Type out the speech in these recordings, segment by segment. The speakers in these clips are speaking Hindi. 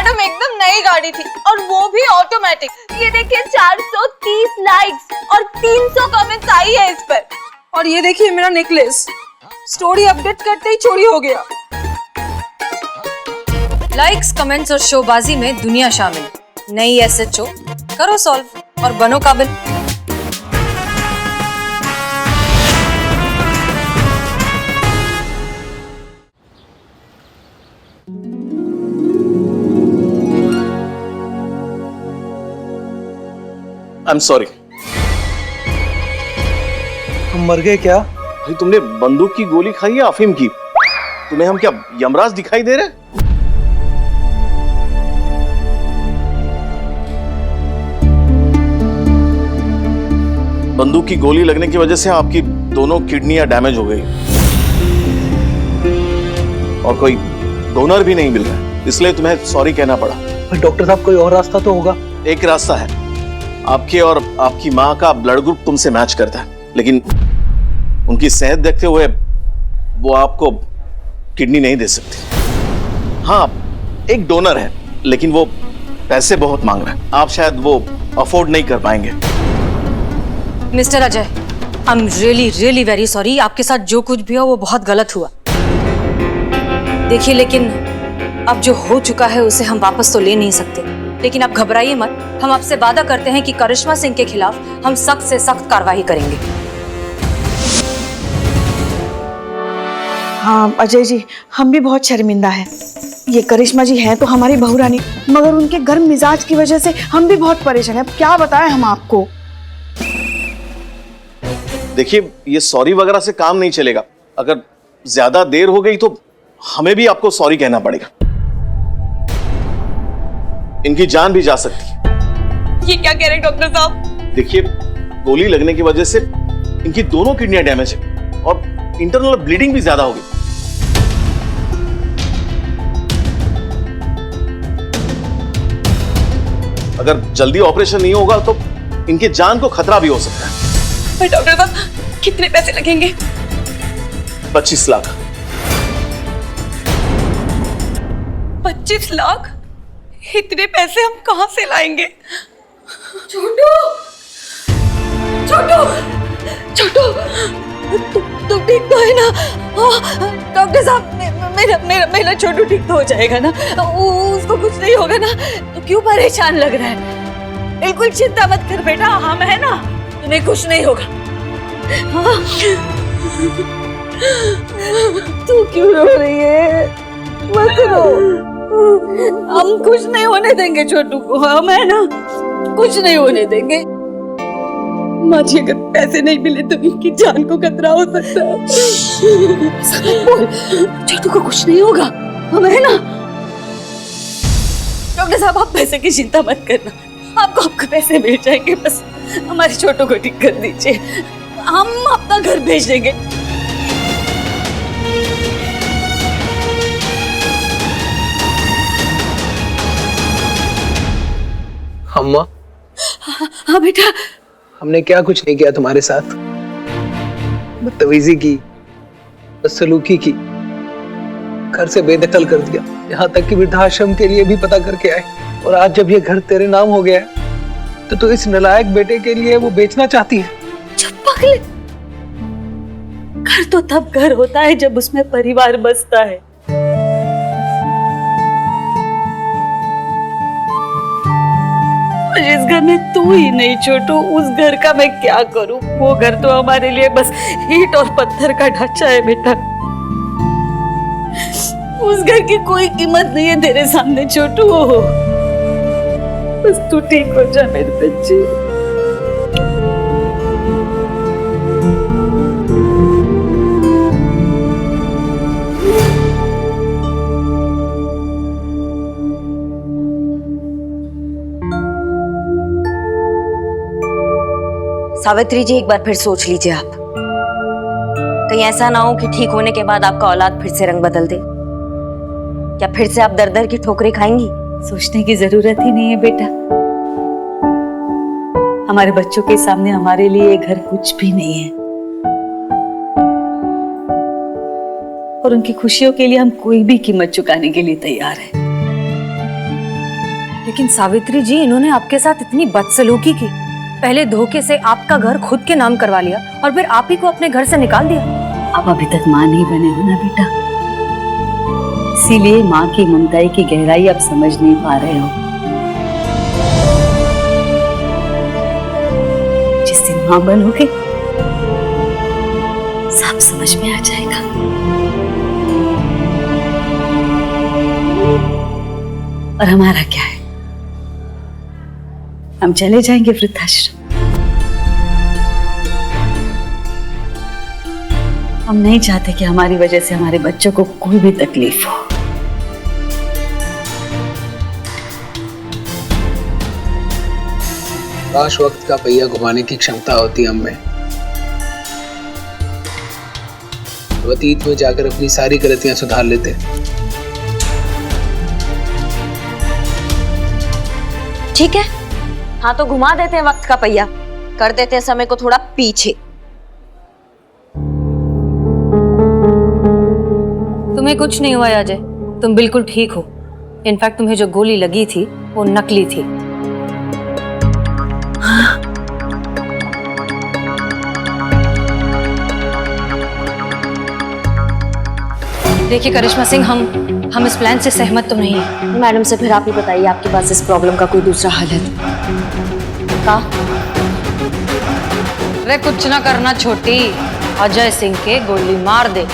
मैडम एकदम नई गाड़ी थी और वो भी ऑटोमेटिक। ये देखिए 430 लाइक्स और 300 कमेंट्स आई है इस पर। और ये देखिए मेरा नेकलेस, स्टोरी अपडेट करते ही चोरी हो गया। लाइक्स, कमेंट्स और शोबाजी में दुनिया शामिल। नई SHO करो सॉल्व और बनो काबिल। I'm sorry। हम मर गए क्या? भाई तुमने बंदूक की गोली खाई है अफीम की? तुम्हें हम क्या यमराज दिखाई दे रहे? बंदूक की गोली लगने की वजह से आपकी दोनों किडनियां डैमेज हो गई और कोई डोनर भी नहीं मिल रहा, इसलिए तुम्हें सॉरी कहना पड़ा। डॉक्टर साहब कोई और रास्ता तो होगा? एक रास्ता है, आपके और आपकी माँ का ब्लड ग्रुप तुमसे मैच करता है, लेकिन उनकी सेहत देखते हुए वो आपको किडनी नहीं दे सकती। हाँ, एक डोनर है, लेकिन वो पैसे बहुत मांग रहा है, आप शायद वो अफोर्ड नहीं कर पाएंगे। Mister Ajay, I am really very sorry. आपके साथ जो कुछ भी हो वो बहुत गलत हुआ। देखिए, लेकिन अब जो हो चुका है उसे हम वापस तो ले नहीं सकते, लेकिन आप घबराइए मत। हम आपसे वादा करते हैं कि करिश्मा सिंह के खिलाफ हम सख्त से सख्त कार्रवाई करेंगे। हाँ अजय जी, हम भी बहुत शर्मिंदा हैं। ये करिश्मा जी हैं तो हमारी बहू रानी, मगर उनके गर्म मिजाज की वजह से हम भी बहुत परेशान हैं। अब क्या बताएं हम आपको। देखिए, ये सॉरी वगैरह से काम नहीं चलेगा। अगर ज्यादा देर हो गई तो हमें भी आपको सॉरी कहना पड़ेगा। इनकी जान भी जा सकती है। ये क्या कह रहे हैं डॉक्टर साहब? देखिए, गोली लगने की वजह से इनकी दोनों किडनियां डैमेज है और इंटरनल ब्लीडिंग भी ज्यादा होगी। अगर जल्दी ऑपरेशन नहीं होगा तो इनके जान को खतरा भी हो सकता है। पर डॉक्टर साहब, कितने पैसे लगेंगे? 25 लाख। 25 लाख? इतने पैसे हम कहां से लाएंगे? छोटू, छोटू, छोटू, तुम ठीक तो है ना? डॉक्टर साहब, मेरा छोटू ठीक तो हो जाएगा ना? उसको कुछ नहीं होगा ना? तो क्यों परेशान लग रहा है? बिल्कुल चिंता मत कर बेटा, हम है ना, तुम्हें कुछ नहीं होगा। तू क्यों रो रही है? मत रो, हम कुछ नहीं होने देंगे छोटू को, हम है ना, कुछ नहीं होने देंगे। माँ जी, अगर पैसे नहीं मिले तो इनकी जान को खतरा हो सकता है। बोल, छोटू को कुछ नहीं होगा, हम है ना। डॉक्टर साहब, आप पैसे की चिंता मत करना, आपको पैसे मिल जाएंगे, बस हमारे छोटू को ठीक कर दीजिए, हम अपना घर भेज देंगे। अम्मा। हाँ बेटा। हमने क्या कुछ नहीं किया तुम्हारे साथ? बदतमीजी की, बदसलूकी की, घर से बेदखल कर दिया, यहाँ तक कि वृद्धाश्रम के लिए भी पता करके आए। और आज जब ये घर तेरे नाम हो गया है तो इस नालायक बेटे के लिए वो बेचना चाहती है। चुप पागल, घर तो तब घर होता है जब उसमें परिवार बसता है। जिस घर में तू ही नहीं छोटू, उस घर का मैं क्या करूं? वो घर तो हमारे लिए बस ईंट और पत्थर का ढांचा है बेटा, उस घर की कोई कीमत नहीं है तेरे सामने छोटू। बस तू ठीक हो जा मेरे बच्चे। सावित्री जी, एक बार फिर सोच लीजिए आप, कहीं ऐसा ना हो कि ठीक होने के बाद आपका औलाद फिर से रंग बदल दे। क्या फिर से आप दर दर की ठोकरें खाएंगी? सोचने की जरूरत ही नहीं है बेटा, हमारे बच्चों के सामने हमारे लिए ये घर कुछ भी नहीं है, और उनकी खुशियों के लिए हम कोई भी कीमत चुकाने के लिए तैयार हैं। लेकिन सावित्री जी, इन्होंने आपके साथ इतनी बदसलूकी की। पहले धोखे से आपका घर खुद के नाम करवा लिया और फिर आप ही को अपने घर से निकाल दिया। आप अभी तक माँ नहीं बने हो ना बेटा, इसीलिए माँ की ममताई की गहराई आप समझ नहीं पा रहे हो। जिस दिन माँ बनोगे सब समझ में आ जाएगा। और हमारा क्या है, हम चले जाएंगे वृद्धाश्रम। हम नहीं चाहते कि हमारी वजह से हमारे बच्चों को कोई भी तकलीफ हो। काश वक्त का पहिया घुमाने की क्षमता होती हम में, तो अतीत में जाकर अपनी सारी गलतियां सुधार लेते। ठीक है, हाँ तो घुमा देते हैं वक्त का पहिया, कर देते हैं समय को थोड़ा पीछे। तुम्हें कुछ नहीं हुआ अजय, तुम बिल्कुल ठीक हो। इनफैक्ट तुम्हें जो गोली लगी थी वो नकली थी। देखिए करिश्मा सिंह, हम इस प्लान से सहमत तो नहीं है। मैडम से फिर आप ही बताइए, आपके पास इस प्रॉब्लम का कोई दूसरा हल है तो? अरे कुछ ना करना छोटी, अजय सिंह के गोली मार दे।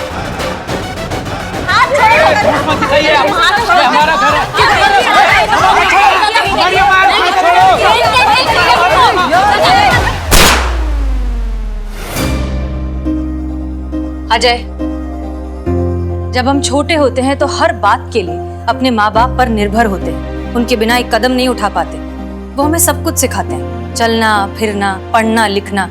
अजय, जब हम छोटे होते हैं तो हर बात के लिए अपने माँ बाप पर निर्भर होते हैं, उनके बिना एक कदम नहीं उठा पाते। वो हमें सब कुछ सिखाते हैं, चलना फिरना, पढ़ना लिखना,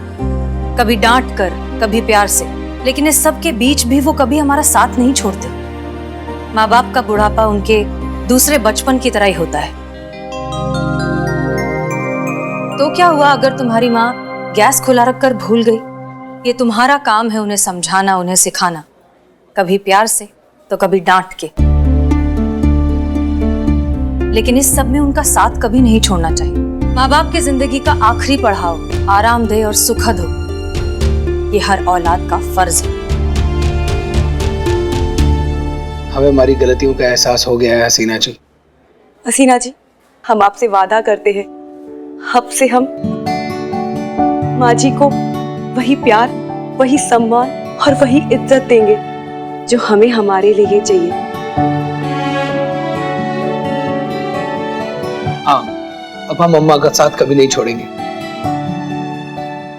कभी डांट कर, कभी प्यार से, लेकिन इस सब के बीच भी वो कभी हमारा साथ नहीं छोड़ते। माँ बाप का बुढ़ापा उनके दूसरे बचपन की तरह ही होता है। तो क्या हुआ अगर तुम्हारी माँ गैस खुला रखकर भूल गई? ये तुम्हारा काम है उन्हें समझाना, उन्हें सिखाना, कभी प्यार से तो कभी डांट के। लेकिन इस सब में उनका साथ कभी नहीं छोड़ना चाहिए। माँ बाप की जिंदगी का आखिरी पड़ाव आरामदेह और सुखद हो, ये हर औलाद का फर्ज है। हमें हमारी गलतियों का एहसास हो गया है हसीना जी। हसीना जी, हम आपसे वादा करते हैं, अब से हम माँ जी को वही प्यार, वही सम्मान और वही इज्जत देंगे जो हमें हमारे लिए चाहिए। हाँ, अब हम अम्मा का साथ कभी नहीं छोड़ेंगे।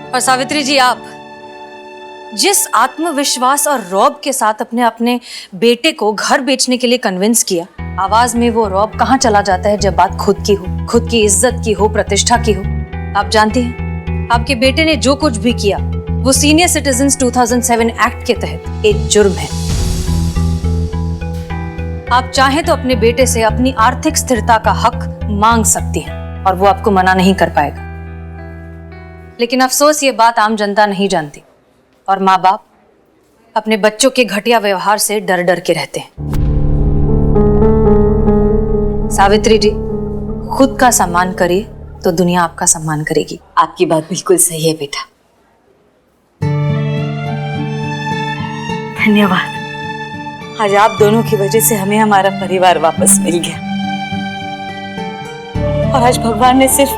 और सावित्री जी, आप जिस आत्मविश्वास और रौब के साथ अपने बेटे को घर बेचने के लिए कन्विंस किया, आवाज में वो रौब कहाँ चला जाता है जब बात खुद की हो, खुद की इज्जत की हो, प्रतिष्ठा की हो। आप जानती हैं, आपके बेटे ने जो कुछ भी किया वो सीनियर सिटीजन्स 2007 एक्ट के तहत एक जुर्म है। आप चाहें तो अपने बेटे से अपनी आर्थिक स्थिरता का हक मांग सकती हैं और वो आपको मना नहीं कर पाएगा। लेकिन अफसोस ये बात आम जनता नहीं जानती और माँ बाप अपने बच्चों के घटिया व्यवहार से डर डर के रहते हैं। सावित्री जी, खुद का सम्मान करिए तो दुनिया आपका सम्मान करेगी। आपकी बात बिल्कुल सही है बेटा। धन्यवाद, आज आप दोनों की वजह से हमें हमारा परिवार वापस मिल गया। और आज भगवान ने सिर्फ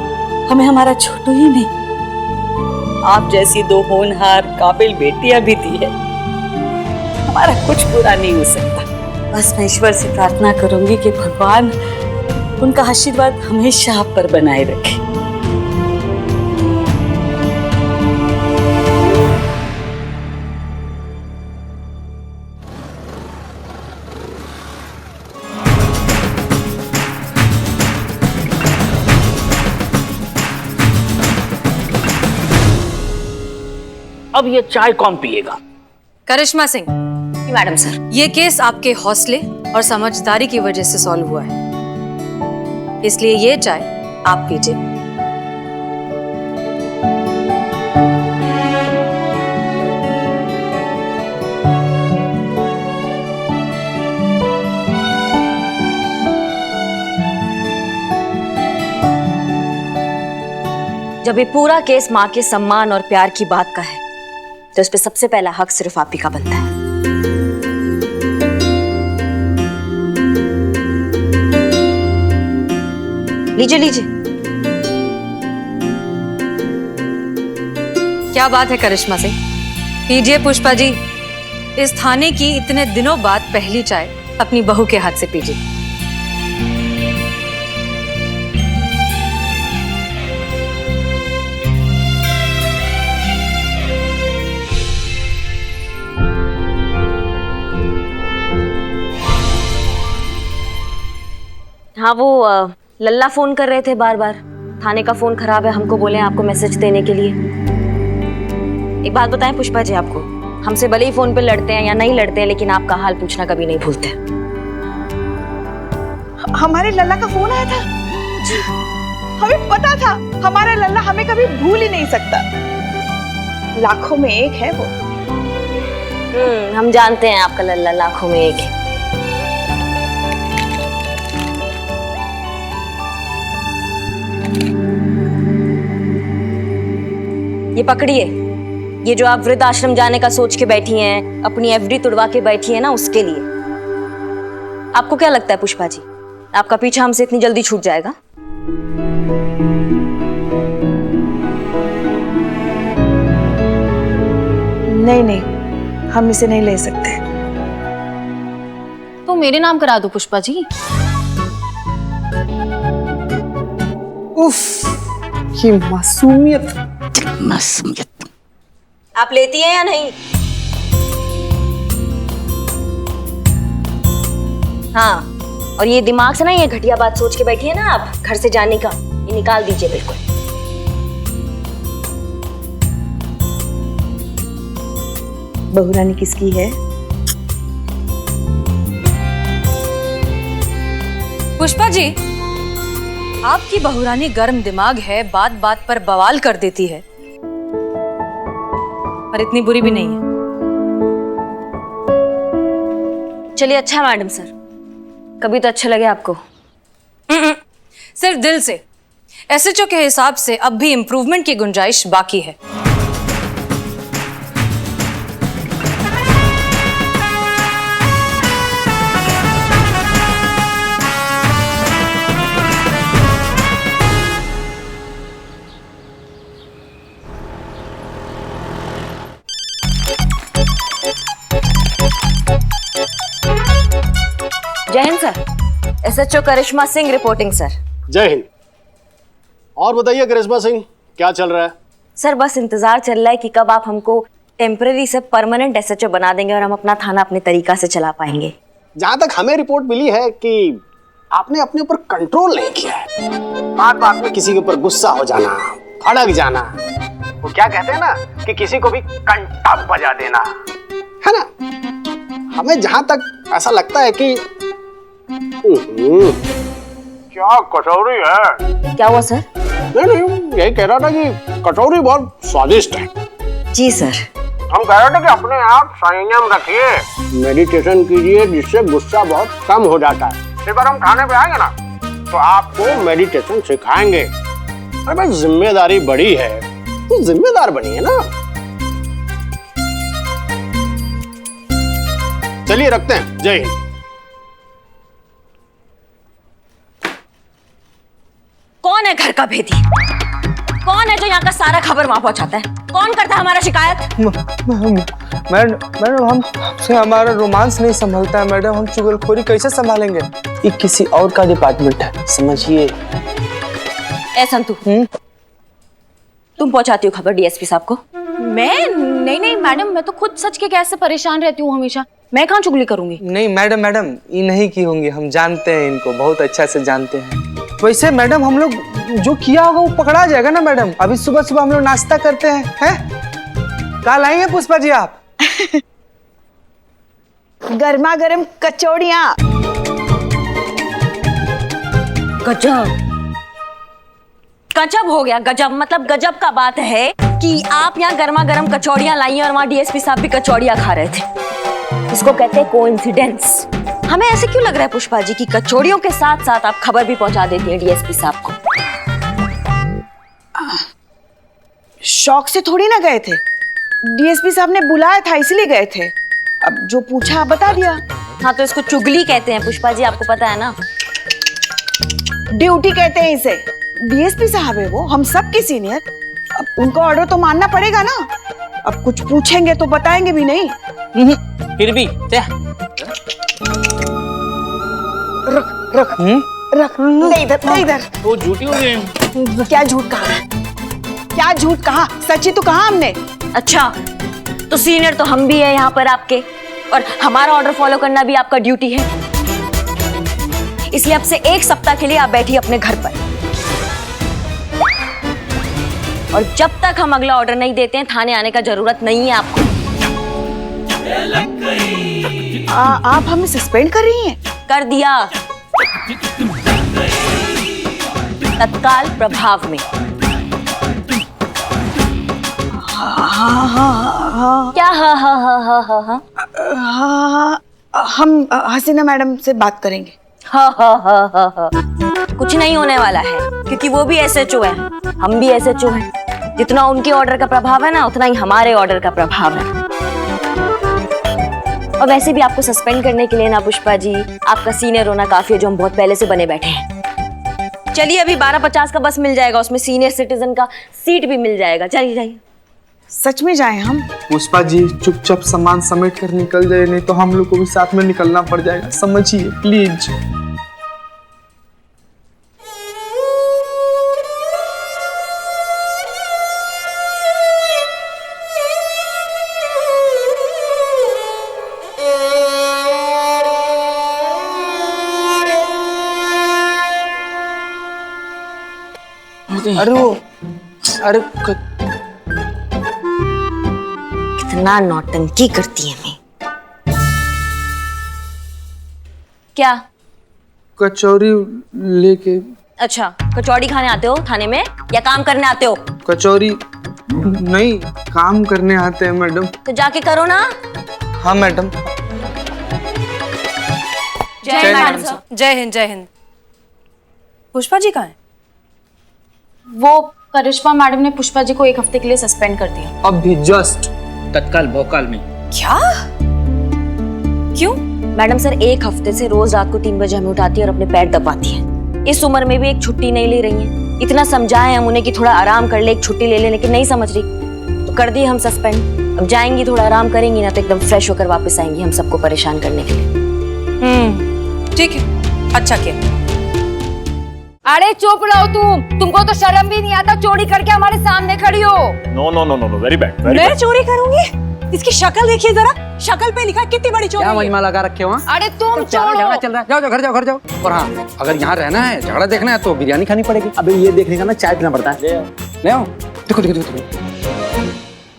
हमें हमारा छोटू ही नहीं, आप जैसी दो होनहार काबिल बेटियां भी दी है। हमारा कुछ बुरा नहीं हो सकता। बस मैं ईश्वर से प्रार्थना करूंगी कि भगवान उनका आशीर्वाद हमेशा आप पर बनाए रखे। अब ये चाय कौन पिएगा? करिश्मा सिंह। मैडम सर, ये केस आपके हौसले और समझदारी की वजह से सॉल्व हुआ है, इसलिए ये चाय आप पीजिए। जब ये पूरा केस माँ के सम्मान और प्यार की बात का है तो इस पे सबसे पहला हक सिर्फ आप ही का बनता है। लीजिए लीजिए। क्या बात है करिश्मा सिंह, पीजिए पुष्पा जी, इस थाने की इतने दिनों बाद पहली चाय अपनी बहू के हाथ से पीजिए। हाँ वो लल्ला फोन कर रहे थे बार बार, थाने का फोन खराब है, हमको बोले आपको मैसेज देने के लिए। एक बात बताएं पुष्पा जी, आपको हमसे भले ही फोन पे लड़ते हैं या नहीं लड़ते हैं, लेकिन आपका हाल पूछना कभी नहीं भूलते। हमारे लल्ला का फोन आया था जी। हमें पता था हमारा लल्ला हमें कभी भूल ही नहीं सकता, लाखों में एक है वो। हम जानते हैं आपका लल्ला लाखों में एक है। ये पकड़िए, ये जो आप वृद्ध आश्रम जाने का सोच के बैठी हैं, अपनी एफडी तुड़वा के बैठी हैं ना, उसके लिए। आपको क्या लगता है पुष्पा जी, आपका पीछा हमसे इतनी जल्दी छूट जाएगा? नहीं नहीं, हम इसे नहीं ले सकते। तो मेरे नाम करा दो पुष्पा जी। उफ, ये मासूमियत। आप लेती हैं या नहीं? हाँ, और ये दिमाग से ना ये घटिया बात सोच के बैठी है ना आप घर से जाने का, ये निकाल दीजिए बिल्कुल। बहुरानी किसकी है? पुष्पा जी, आपकी बहुरानी गर्म दिमाग है, बात बात पर बवाल कर देती है, पर इतनी बुरी भी नहीं है। चलिए अच्छा मैडम सर, कभी तो अच्छा लगे आपको। सिर्फ दिल से। एसएचओ के हिसाब से अब भी इंप्रूवमेंट की गुंजाइश बाकी है। जय हिंद सर, एसएचओ करिश्मा सिंह रिपोर्टिंग सर। जय हिंद। और बताइए करिश्मा सिंह, क्या चल रहा है? सर बस इंतजार चल रहा है कि कब आप हमको टेम्पररी से परमानेंट एसएचओ बना देंगे और हम अपना थाना अपने तरीका से चला पाएंगे। जहां तक हमें रिपोर्ट मिली है कि आपने अपने ऊपर कंट्रोल नहीं किया है, बात बात में किसी के ऊपर गुस्सा हो जाना, भड़क जाना, वो क्या कहते हैं ना कि किसी को भी कंटा बजा देना, है ना? हमें जहां तक ऐसा लगता है कि क्या कचौरी है। क्या हुआ सर? नहीं, यही कह रहा था कि कचौरी बहुत स्वादिष्ट है। जी सर। हम कह रहे थे कि अपने आप संयम रखिए, मेडिटेशन कीजिए, जिससे गुस्सा बहुत कम हो जाता है। एक बार हम खाने पे आएंगे ना तो आपको मेडिटेशन सिखाएंगे। अरे भाई, जिम्मेदारी बड़ी है तो जिम्मेदार बनिए ना। चलिए रखते हैं। जय हिंद। कौन है घर का भेदी? कौन है जो यहाँ का सारा खबर वहां पहुंचाता है? कौन करता है हमारा शिकायत? मैडम, हमसे हमारा रोमांस नहीं संभलता है मैडम, हम चुगलखोरी कैसे संभालेंगे? ये किसी और का डिपार्टमेंट है, समझिए। ए संतू, तुम पहुंचाती हो खबर डीएसपी साहब को? मैं नहीं मैडम, मैं तो खुद सच के गैस से परेशान रहती हूँ हमेशा। मैं कहाँ चुगली करूंगी? नहीं मैडम, ये नहीं की होंगी, हम जानते हैं इनको, बहुत अच्छा से जानते हैं। वैसे मैडम, हम लोग जो किया होगा वो पकड़ा जाएगा ना मैडम? अभी सुबह सुबह हम लोग नाश्ता करते हैं। कल आएंगे पुष्पा जी आप? गर्मा गर्म कचौड़ियाँ। गजब, गजब हो गया। गजब मतलब गजब का बात है कि आप यहाँ गर्मा गर्म कचौड़ियाँ लाई हैं और वहाँ डीएसपी साहब भी कचौड़ियाँ खा रहे थे। इसको कहते हैं कोइंसिडेंस। हमें ऐसे क्यों लग रहा है पुष्पा जी कि कचौड़ियों के साथ साथ आप खबर भी पहुंचा देती हैं डीएसपी साहब को? शौक से थोड़ी ना गए थे, डीएसपी साहब ने बुलाया था इसलिए गए थे। अब जो पूछा बता दिया। हाँ तो इसको चुगली कहते हैं पुष्पा जी, आपको पता है ना। ड्यूटी कहते हैं इसे। डीएसपी साहब है वो, हम सब के सीनियर। अब उनका ऑर्डर तो मानना पड़ेगा ना। अब कुछ पूछेंगे तो बताएंगे भी नहीं। फिर भी रख ले इधर, ले इधर। वो झूठी हो गई। क्या झूठ कहा? क्या झूठ कहा? सच्ची तो कहा हमने। अच्छा तो सीनियर तो हम भी है यहाँ पर आपके, और हमारा ऑर्डर फॉलो करना भी आपका ड्यूटी है। इसलिए अब से 1 सप्ताह के लिए आप बैठिए अपने घर पर, और जब तक हम अगला ऑर्डर नहीं देते हैं थाने आने का जरूरत नहीं है आपको। आप हमें सस्पेंड कर रही हैं? कर दिया, तत्काल प्रभाव में। क्या हाँ हाँ हाँ हाँ हाँ हाँ हाँ, हम हसीना मैडम से बात करेंगे। हाँ हाँ हाँ हाँ हाँ कुछ नहीं होने वाला है, क्योंकि वो भी एसएचओ है, हम भी एसएचओ हैं। जितना उनके ऑर्डर का प्रभाव है ना, उतना ही हमारे ऑर्डर का प्रभाव है। और वैसे भी आपको सस्पेंड करने के लिए ना पुष्पा जी, आपका सीनियर होना काफी है, जो हम बहुत पहले से बने बैठे हैं। चलिए अभी 12:50 का बस मिल जाएगा, उसमें सीनियर सिटीजन का सीट भी मिल जाएगा। चलिए जाइए। सच में जाए हम? पुष्पा जी चुपचाप सामान समेट कर निकल जाए, नहीं तो हम लोग को भी साथ में निकलना पड़ जाएगा, समझिए प्लीज। अरे कितना नौटंकी करती है मैं। क्या? कचौरी लेके। अच्छा कचौड़ी खाने आते हो थाने में, या काम करने आते हो? कचौरी नहीं, काम करने आते हैं मैडम। तो जाके करो ना। हाँ मैडम। जय हिंद सर। जय हिंद जय हिंद। पुष्पा जी कहाँ हैं? वो करिश्मा मैडम ने पुष्पा जी को 1 हफ्ते के लिए सस्पेंड कर दिया। अभी जस्ट तत्काल भोकाल में। क्या? क्यों? मैडम सर 1 हफ्ते से रोज रात को 3 बजे हमें उठाती है और अपने पैर दबाती है। इस उम्र में भी एक छुट्टी नहीं ले रही है। इतना समझाए हम उन्हें कि थोड़ा आराम कर ले, एक छुट्टी ले ले, लेकिन नहीं समझ रही, तो कर दी हम सस्पेंड। अब जाएंगी, थोड़ा आराम करेंगी ना तो एकदम फ्रेश होकर वापस आएंगी हम सबको परेशान करने के लिए। ठीक है, अच्छा किया। अरे चुप रहो तुमको तो शर्म भी नहीं आता, चोरी करके हमारे सामने खड़ी हो। No no no no no, very bad. मैं चोरी करूंगी? इसकी शक्ल देखिए जरा, शक्ल पे लिखा कितनी बड़ी चोरी है। मजमा लगा रखे हो? अरे तुम झगड़ा चल रहा है, जाओ घर जाओ घर जाओ। और हाँ, अगर यहाँ रहना है, झगड़ा देखना है तो बिरयानी खानी पड़ेगी। अबे ये देखने का ना चाय पीना पड़ता है। ले आओ, देखो देखो देखो।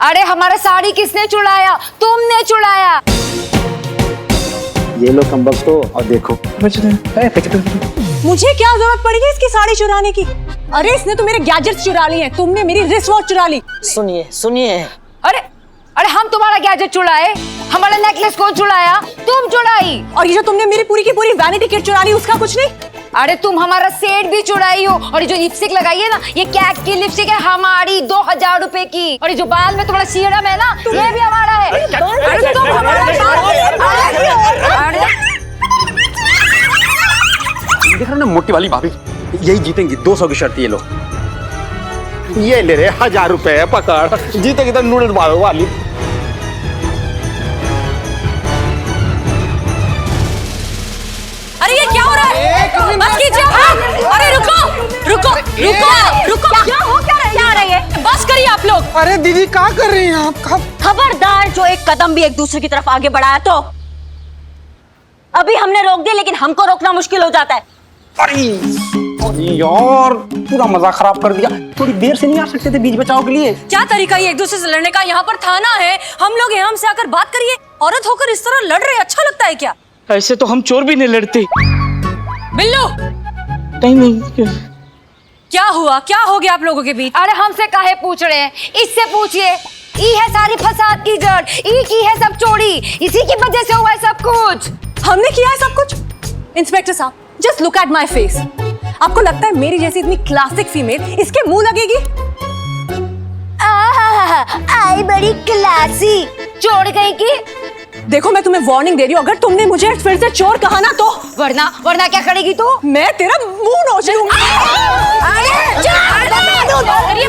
अरे हमारा साड़ी किसने चुराया? तुमने चुराया। ये लो कमबख्त हो और देखो। मुझे क्या जरूरत पड़ेगी इसकी साड़ी चुराने की? अरे इसने तो मेरे गैजेट्स चुरा लिए हैं, तुमने मेरी रिस्ट वॉच चुरा ली। सुनिए सुनिए। अरे अरे हम तुम्हारा गैजेट चुराए? हमारा नेकलेस कौन चुराया? तुम चुराई। और ये जो तुमने मेरी पूरी की पूरी वैनिटी किट चुरा ली, उसका कुछ नहीं? अरे तुम हमारा सेट भी चुराई हो, और ये जो लिपस्टिक लगाई है ना, ये कैट की लिपस्टिक है हमारी, 2000 रुपए की। और ये जो बाल में तुम्हारा सीरम है ना, ये भी हमारा है। अरे तुम हमारा देख रहे हो ना मोटी वाली भाभी, यही जीतेंगी। 200 की शर्त ये लो। ये ले रहे 1000 रुपए पकड़, जीतेगी तो नूडल मारो वाली। अरे ये क्या हो रहा है? बस कीजिए। अरे रुको रुको रुको रुको, क्या हो क्या रही है? बस करिए आप लोग। अरे दीदी क्या कर रही हैं आप? खबरदार जो एक कदम भी एक दूसरे की तरफ आगे बढ़ाया तो अभी हमने रोक दिया, लेकिन हमको रोकना मुश्किल हो जाता है। अरे यार पूरा मजा खराब कर दिया। थोड़ी देर से नहीं आ सकते थे बीच बचाव के लिए? क्या तरीका है एक दूसरे से लड़ने का? यहाँ पर थाना है, हम लोग यहाँ से आकर बात करिए। औरत होकर इस तरह लड़ रहे, अच्छा लगता है क्या? ऐसे तो हम चोर भी नहीं लड़ते। बिल्लू नहीं। क्या हुआ? क्या हो गया आप लोगों के बीच? अरे हमसे काहे पूछ रहे हैं? इससे पूछिए। ई है सारी फसाद की जड़, ई की है सब चोरी, इसी की वजह से हुआ है सब कुछ। हमने किया है सब कुछ? इंस्पेक्टर साहब, just look at my face. आपको लगता है मेरी जैसी इतनी क्लासिक फीमेल इसके मुंह लगेगी? आई बड़ी क्लासी। चोर गई की। देखो मैं तुम्हें वार्निंग दे रही हूँ, अगर तुमने मुझे फिर से चोर कहा ना तो वरना क्या करेगी तू? मैं तेरा मुंह नोच लूंगी। अरे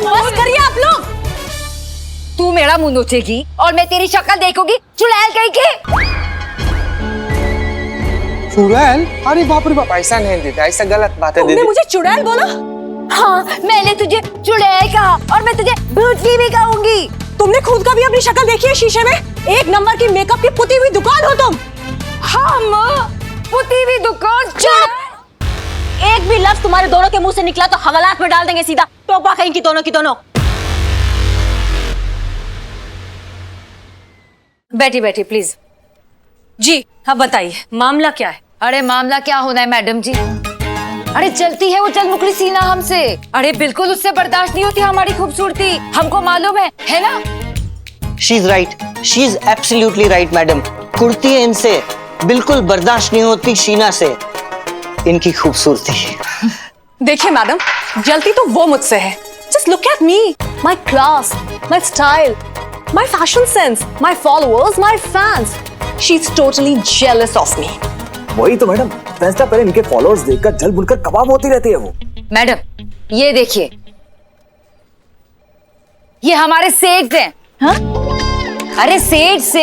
बस करिए आप लोग। तू मेरा मुंह नोचेगी और मैं तेरी शक्ल देखूंगी, चुड़ैल कहीं के। चुड़ैल? अरे बाप रे बाप, ऐसा नहीं दीदी, ऐसा गलत बात है तुमने दीदी। मुझे चुड़ैल बोला? हाँ, मैंने तुझे चुड़ैल कहा और मैं तुझे भूतनी भी कहूंगी। तुमने खुद का भी अपनी शक्ल देखी है शीशे में? एक नंबर की मेकअप की पुती हुई दुकान हो तुम। हम पुती हुई दुकान? चुप! एक भी लफ्ज तुम्हारे दोनों के मुंह से निकला तो हवालात में डाल देंगे सीधा। टोपा कहीं की दोनों की दोनों। बैठी बैठी प्लीज। जी हाँ बताइए, मामला क्या है? अरे मामला क्या होना है मैडम जी? अरे चलती है वो चल मुकरी सीना हमसे। अरे बिल्कुल उससे बर्दाश्त नहीं होती हमारी खूबसूरती, हमको मालूम है ना? She is right, she is absolutely right madam. Kurti है इनसे, बिल्कुल बर्दाश्त नहीं होती शीना से इनकी खूबसूरती। देखिए मैडम, जलती तो वो मुझसे है। Just look at me, my class, my style, my fashion sense, my followers, my fans. She is totally jealous of me. वही तो मैडम, फैसला पहले इनके फॉलोअर्स देखकर जल बुनकर कबाब होती रहती है वो। मैडम ये देखिए, ये हमारे सेड्स हैं। हाँ? अरे शेड्स।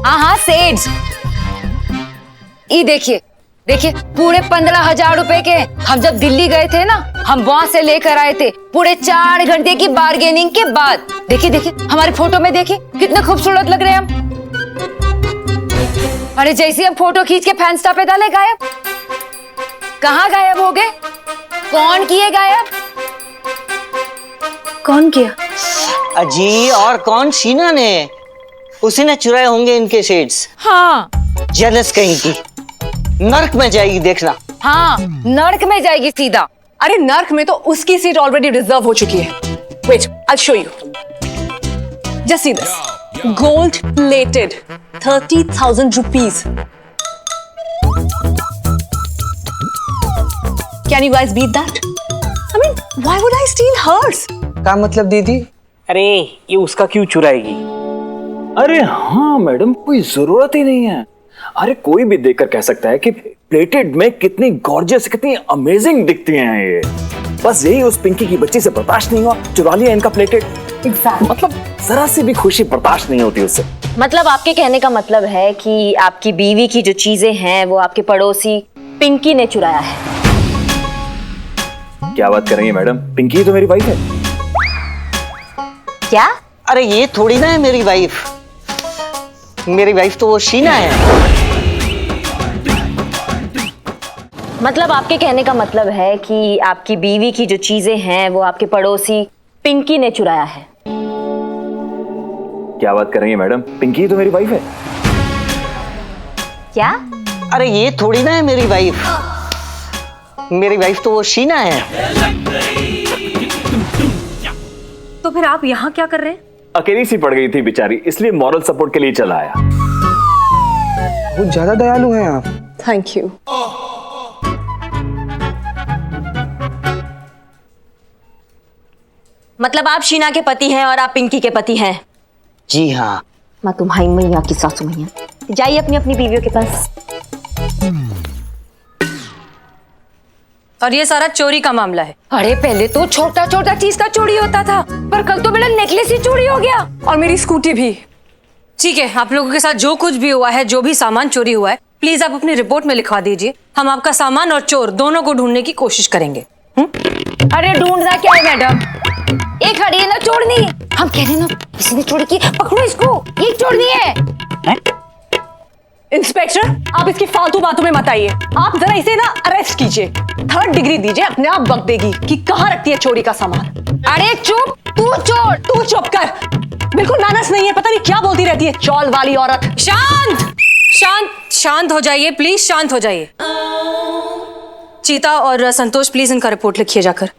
हाँ सेड्स। ये देखिए पूरे 15,000 रुपए के। हम जब दिल्ली गए थे ना, हम वहां से लेकर आए थे पूरे 4 घंटे की बार्गेनिंग के बाद। देखिए हमारे फोटो में देखिए कितने खूबसूरत लग रहे हैं हम। अरे जैसे हम फोटो खींच के फैंस्टा पे डाले गायब। कहाँ गायब हो गए? कौन किए गायब? कौन किया? अजी और कौन? शीना ने। उसी ने चुराए होंगे इनके शेड्स। हाँ जेलस कहीं की, नर्क में जाएगी देखना। हाँ नर्क में जाएगी सीधा। अरे नर्क में तो उसकी सीट ऑलरेडी रिजर्व हो चुकी है। Wait, I show you. Just see this, gold plated 30,000 rupees. Can you guys beat that? I mean, why would I steal hers? क्या मतलब दीदी? अरे ये उसका क्यों चुराएगी? अरे हाँ मैडम, कोई जरूरत ही नहीं है। अरे कोई भी देखकर कह सकता है कि प्लेटेड में कितनी गॉर्जियस, कितनी अमेजिंग दिखती हैं ये। बस यही उस पिंकी की बच्ची से बर्दाश्त नहीं हुआ, चुरा लिया इनका प्लेटेड। मतलब जरा सी भी खुशी बर्दाश्त नहीं होती उससे। मतलब आपके कहने का मतलब है कि आपकी बीवी की जो चीजें हैं वो आपके पड़ोसी पिंकी ने चुराया है। क्या बात कर रही है मैडम? पिंकी तो मेरी वाइफ है। क्या? अरे ये थोड़ी ना है मेरी वाइफ। मेरी वाइफ तो वो शीना है। मतलब आपके कहने का मतलब है कि आपकी बीवी की जो चीजें हैं वो आपके पड़ोसी पिंकी ने चुराया है। क्या बात कर रही है मैडम? पिंकी तो मेरी वाइफ है। क्या? अरे ये थोड़ी ना है मेरी वाइफ। मेरी वाइफ तो वो शीना है। तो फिर आप यहाँ क्या कर रहे हैं? अकेली सी पड़ गई थी बेचारी, इसलिए मॉरल सपोर्ट के लिए चला आया। बहुत ज्यादा दयालु हैं आप। Thank you. मतलब आप शीना के पति हैं और आप पिंकी के पति हैं? जी हाँ। मैं तुम्हारी मैया की सासू मैया। जाइए अपनी अपनी बीवियों के पास। और ये सारा चोरी का मामला है। अरे पहले तो छोटा छोटा चीज का चोरी होता था, पर कल तो मेरा नेकलेस ही चोरी हो गया और मेरी स्कूटी भी। ठीक है, आप लोगों के साथ जो कुछ भी हुआ है, जो भी सामान चोरी हुआ है, प्लीज आप अपनी रिपोर्ट में लिखवा दीजिए। हम आपका सामान और चोर दोनों को ढूंढने की कोशिश करेंगे। अरे ढूंढना क्या है मैडम? एक खड़ी है ना चोरनी। हम कह रहे ना किसी ने चोरी की, पकड़ो इसको, ये चोरनी है। इंस्पेक्टर, आप इसकी फालतू बातों में मत आइए। आप जरा इसे ना अरेस्ट कीजिए। 3rd डिग्री दीजिए, अपने आप बक देगी कि कहाँ रखती है चोरी का सामान। अरे चुप, तू चोर। तू चुप कर, बिल्कुल मैनर्स नहीं है। पता नहीं क्या बोलती रहती है, चौल वाली औरत। शांत हो जाइए प्लीज, शांत हो जाइए। चीता और संतोष प्लीज इनका रिपोर्ट लिखिए जाकर।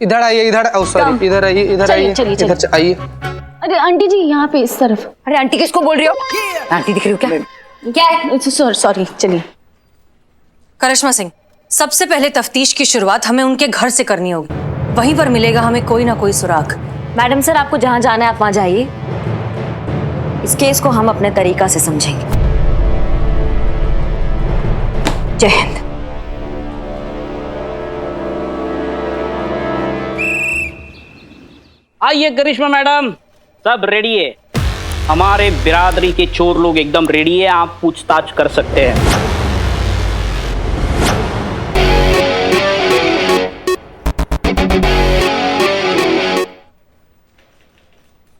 इधर आइए, इधर। सॉरी, इधर आइए, इधर आइए, इधर आइए। अरे आंटी जी यहाँ पे इस तरफ। अरे आंटी किसको बोल रही हो? आंटी दिख रही हो क्या? क्या है? सॉरी, चलिए। करिश्मा सिंह, सबसे पहले तफ्तीश की शुरुआत हमें उनके घर से करनी होगी। वहीं पर मिलेगा हमें कोई ना कोई सुराग। मैडम सर, आपको जहां जाना है आप वहां जाइए। इस केस को हम अपने तरीका से समझेंगे। जय हिंद। आइए करिश्मा मैडम, सब रेडी है। हमारे बिरादरी के चोर लोग एकदम रेडी है, आप पूछताछ कर सकते हैं।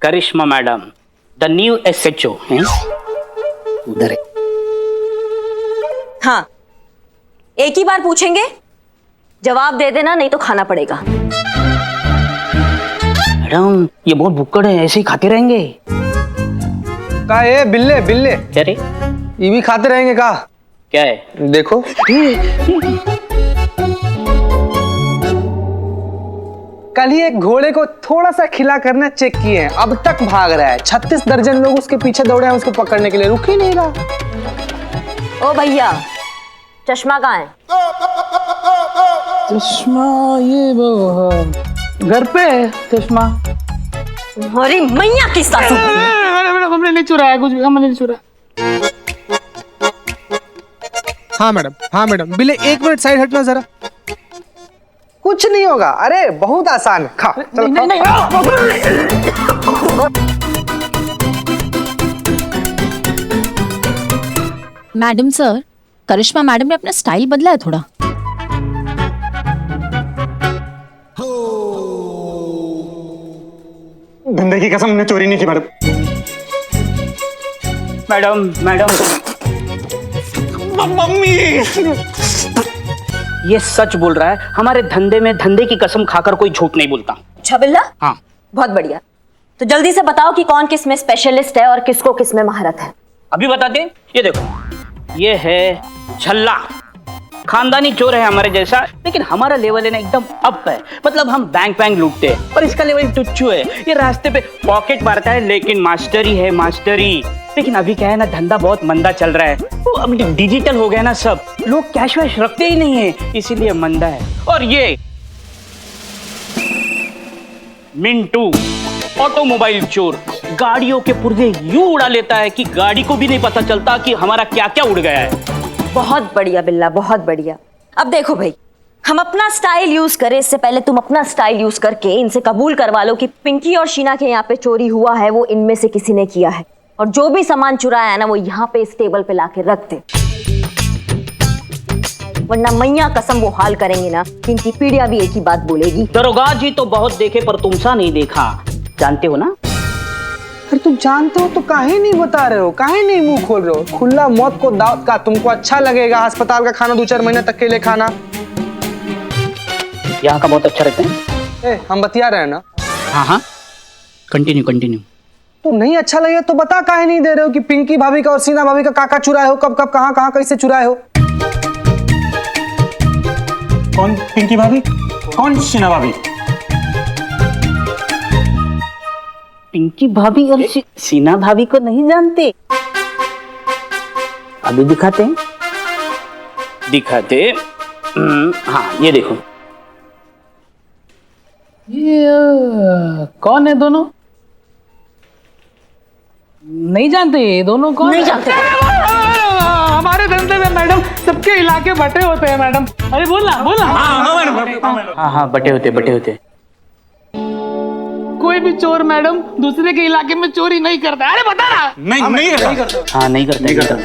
करिश्मा मैडम, द न्यू SHO हैं उधर है। हाँ, एक ही बार पूछेंगे, जवाब दे देना, नहीं तो खाना पड़ेगा। मैडम ये बहुत भुक्कड़ है, ऐसे ही खाते रहेंगे। का ये बिल्ले बिल्ले क्या रे? ये भी खाते रहेंगे का? क्या है? देखो कल ही एक घोड़े को थोड़ा सा खिला करना चेक किए हैं, अब तक भाग रहा है। 36 दर्जन लोग उसके पीछे दौड़े हैं उसको पकड़ने के लिए, रुक ही नहीं रहा। ओ भैया, चश्मा कहाँ है? चश्मा ये वो घर पे है चश्मा। अरे मैया की सासू। मैडम हमने नहीं चुराया कुछ भी, हमने नहीं चुराया। हाँ मैडम बिल्ले 1 मिनट साइड हटना जरा। कुछ नहीं होगा, अरे बहुत आसान। खा चलो नहीं, मैडम सर, करिश्मा मैडम ने अपना स्टाइल बदला है थोड़ा। धंधे की कसम, ने चोरी नहीं की मैडम। मैडम मम्मी ये सच बोल रहा है। हमारे धंधे में धंधे की कसम खाकर कोई झूठ नहीं बोलता। अच्छा बिल्ला, हाँ बहुत बढ़िया। तो जल्दी से बताओ कि कौन किस में स्पेशलिस्ट है और किसको किस में महारत है। अभी बता दें। ये देखो, ये है झल्ला, खानदानी चोर है हमारे जैसा, लेकिन हमारा लेवल है ना एकदम अप है। मतलब हम बैंक लूटते हैं और इसका लेवल टुच्चू है। ये रास्ते पे पॉकेट मारता है लेकिन मास्टरी है, मास्टरी। लेकिन अभी क्या है ना, धंधा बहुत मंदा चल रहा है। तो अभी डिजिटल हो गया ना सब, लोग कैश वैश रखते ही नहीं है, इसीलिए मंदा है। और ये मिंटू, ऑटोमोबाइल चोर, गाड़ियों के पुर्जे यूं उड़ा लेता है कि गाड़ी को भी नहीं पता चलता कि हमारा क्या क्या उड़ गया है। बहुत बढ़िया बिल्ला, बहुत बढ़िया। अब देखो भाई, हम अपना स्टाइल यूज करें इससे पहले तुम अपना स्टाइल यूज करके इनसे कबूल करवा लो कि पिंकी और शीना के यहाँ पे चोरी हुआ है, वो इनमें से किसी ने किया है। और जो भी सामान चुराया है ना, वो यहाँ पे इस टेबल पे लाके रख दे, वरना मैया कसम वो हाल करेंगे ना कि इनकी पीढ़ियां भी एक ही बात बोलेगी। दरोगा जी तो बहुत देखे पर तुमसा नहीं देखा, जानते हो ना। अरे तुम जानते हो तो काहे नहीं बता रहे हो, काहे नहीं मुंह खोल रहे हो? खुला मौत को दावत का तुमको अच्छा लगेगा अस्पताल का खाना 2-4 महीने तक के लिए खाना? यहाँ का बहुत अच्छा रहता है। हम बतिया रहे हैं ना। हाँ कंटिन्यू। तो नहीं अच्छा लगे तो बता, काहे नहीं दे रहे हो कि पिंकी भाभी का और सीना भाभी का काका चुराए हो, कब कहाँ कैसे चुराए हो? कौन पिंकी भाभी, कौन शीना भाभी? पिंकी भाभी और सीना भाभी को नहीं जानते? अभी दिखाते हैं। हाँ ये देखो, ये कौन है दोनों? नहीं जानते ये दोनों कौन? नहीं जानते। हमारे धंधे में मैडम सबके इलाके बटे होते हैं मैडम। अरे बोलना। हाँ बटे होते। कोई भी चोर मैडम दूसरे के इलाके में चोरी नहीं करता। अरे बता ना। नहीं करता। हाँ नहीं करता।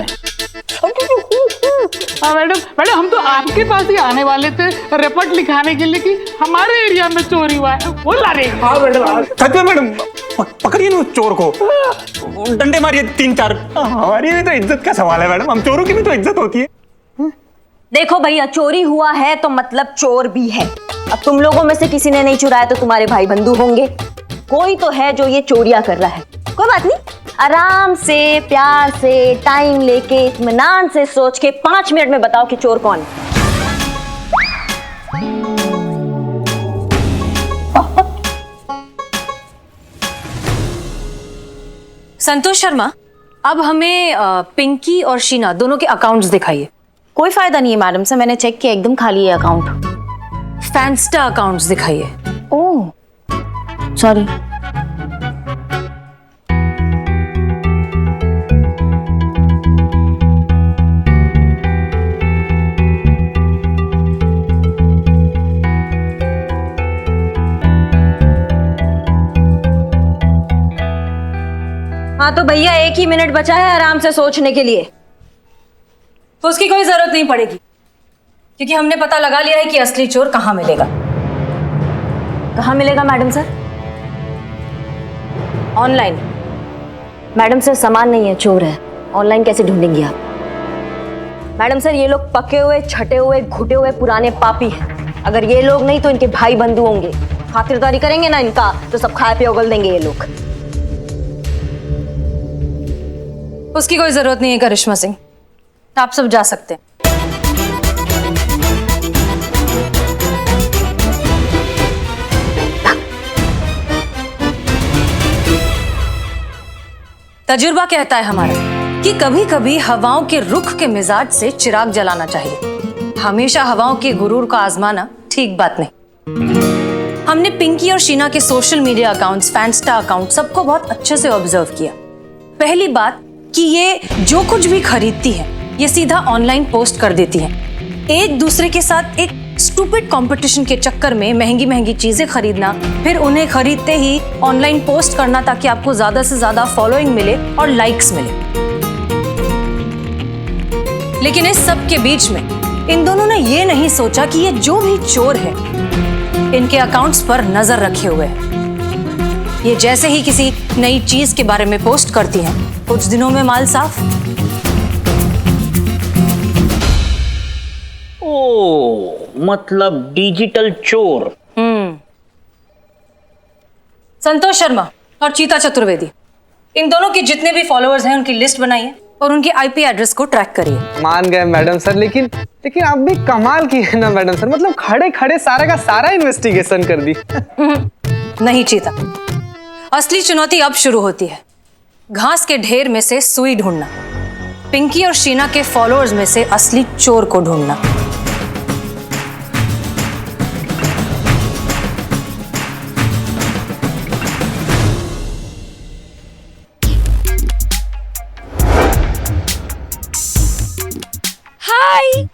हाँ मैडम हम तो आपके पास ही आने वाले थे रिपोर्ट लिखाने के लिए कि हमारे एरिया में चोरी हुआ है। बोला रे। हाँ मैडम, सच में मैडम, पकड़िए ना चोर को, डंडे मारिए 3-4। हमारी भी तो इज्जत का सवाल है मैडम, हम चोरों की भी तो इज्जत होती है। देखो भैया, चोरी हुआ है तो मतलब चोर भी है। अब तुम लोगों में से किसी ने नहीं चुराया तो तुम्हारे भाई बंधु होंगे, कोई तो है जो ये चोरियां कर रहा है। कोई बात नहीं, आराम से प्यार से टाइम लेके इत्मीनान से सोच के 5 मिनट में बताओ कि चोर कौन है। संतोष शर्मा, अब हमें पिंकी और शीना दोनों के अकाउंट्स दिखाइए। कोई फायदा नहीं है मैडम सर, मैंने चेक किया, एकदम खाली है अकाउंट। फैंस्टा अकाउंट्स दिखाइए। Oh sorry. हाँ तो भैया 1 ही मिनट बचा है आराम से सोचने के लिए। तो उसकी कोई जरूरत नहीं पड़ेगी, क्योंकि हमने पता लगा लिया है कि असली चोर कहाँ मिलेगा। कहाँ मिलेगा madam sir? Online. Madam sir सामान नहीं है, चोर है। ऑनलाइन कैसे ढूंढेंगी आप? मैडम सर ये लोग पके हुए, छटे हुए, घुटे हुए पुराने पापी हैं। अगर ये लोग नहीं तो इनके भाई बंधु होंगे। खातिरदारी करेंगे ना इनका तो सब खाए पे उगल देंगे ये लोग। उसकी कोई जरूरत नहीं है करिश्मा सिंह, आप सब जा सकते हैं। तजुर्बा कहता है हमारा कि कभी कभी हवाओं के रुख के मिजाज से चिराग जलाना चाहिए। हमेशा हवाओं के गुरूर को आजमाना ठीक बात नहीं। हमने पिंकी और शीना के सोशल मीडिया अकाउंट्स, फैंस्टा अकाउंट सबको बहुत अच्छे से ऑब्जर्व किया। पहली बात कि ये जो कुछ भी खरीदती है ये सीधा ऑनलाइन पोस्ट कर देती हैं। एक दूसरे के साथ एक स्टूपिड कंपटीशन के चक्कर में महंगी महंगी चीजें खरीदना, फिर उन्हें खरीदते ही ऑनलाइन पोस्ट करना ताकि आपको ज्यादा से ज्यादा फॉलोइंग मिले और लाइक्स मिले। लेकिन इस सब के बीच में इन दोनों ने ये नहीं सोचा कि ये जो भी चोर है इनके अकाउंट्स पर नजर रखे हुए हैं। ये जैसे ही किसी नई चीज के बारे में पोस्ट करती हैं, कुछ दिनों में माल साफ। ओ मतलब डिजिटल चोर। संतोष शर्मा और चीता चतुर्वेदी, इन दोनों के जितने भी फॉलोअर्स हैं उनकी लिस्ट बनाइए और उनके आईपी एड्रेस को ट्रैक करिए। मान गए मैडम सर, लेकिन आप भी कमाल की है ना मैडम सर, मतलब खड़े खड़े सारा का सारा इन्वेस्टिगेशन कर दी। नहीं चीता, असली चुनौती अब शुरू होती है। घास के ढेर में से सुई ढूंढना, पिंकी और शीना के फॉलोअर्स में से असली चोर को ढूंढना। हाय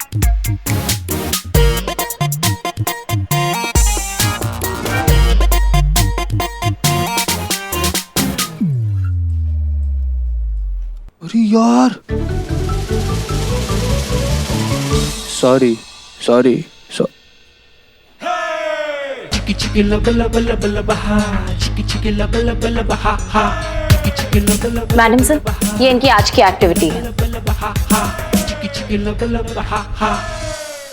अरे यार, सॉरी सॉरी। मैडम सर ये इनकी आज की एक्टिविटी है,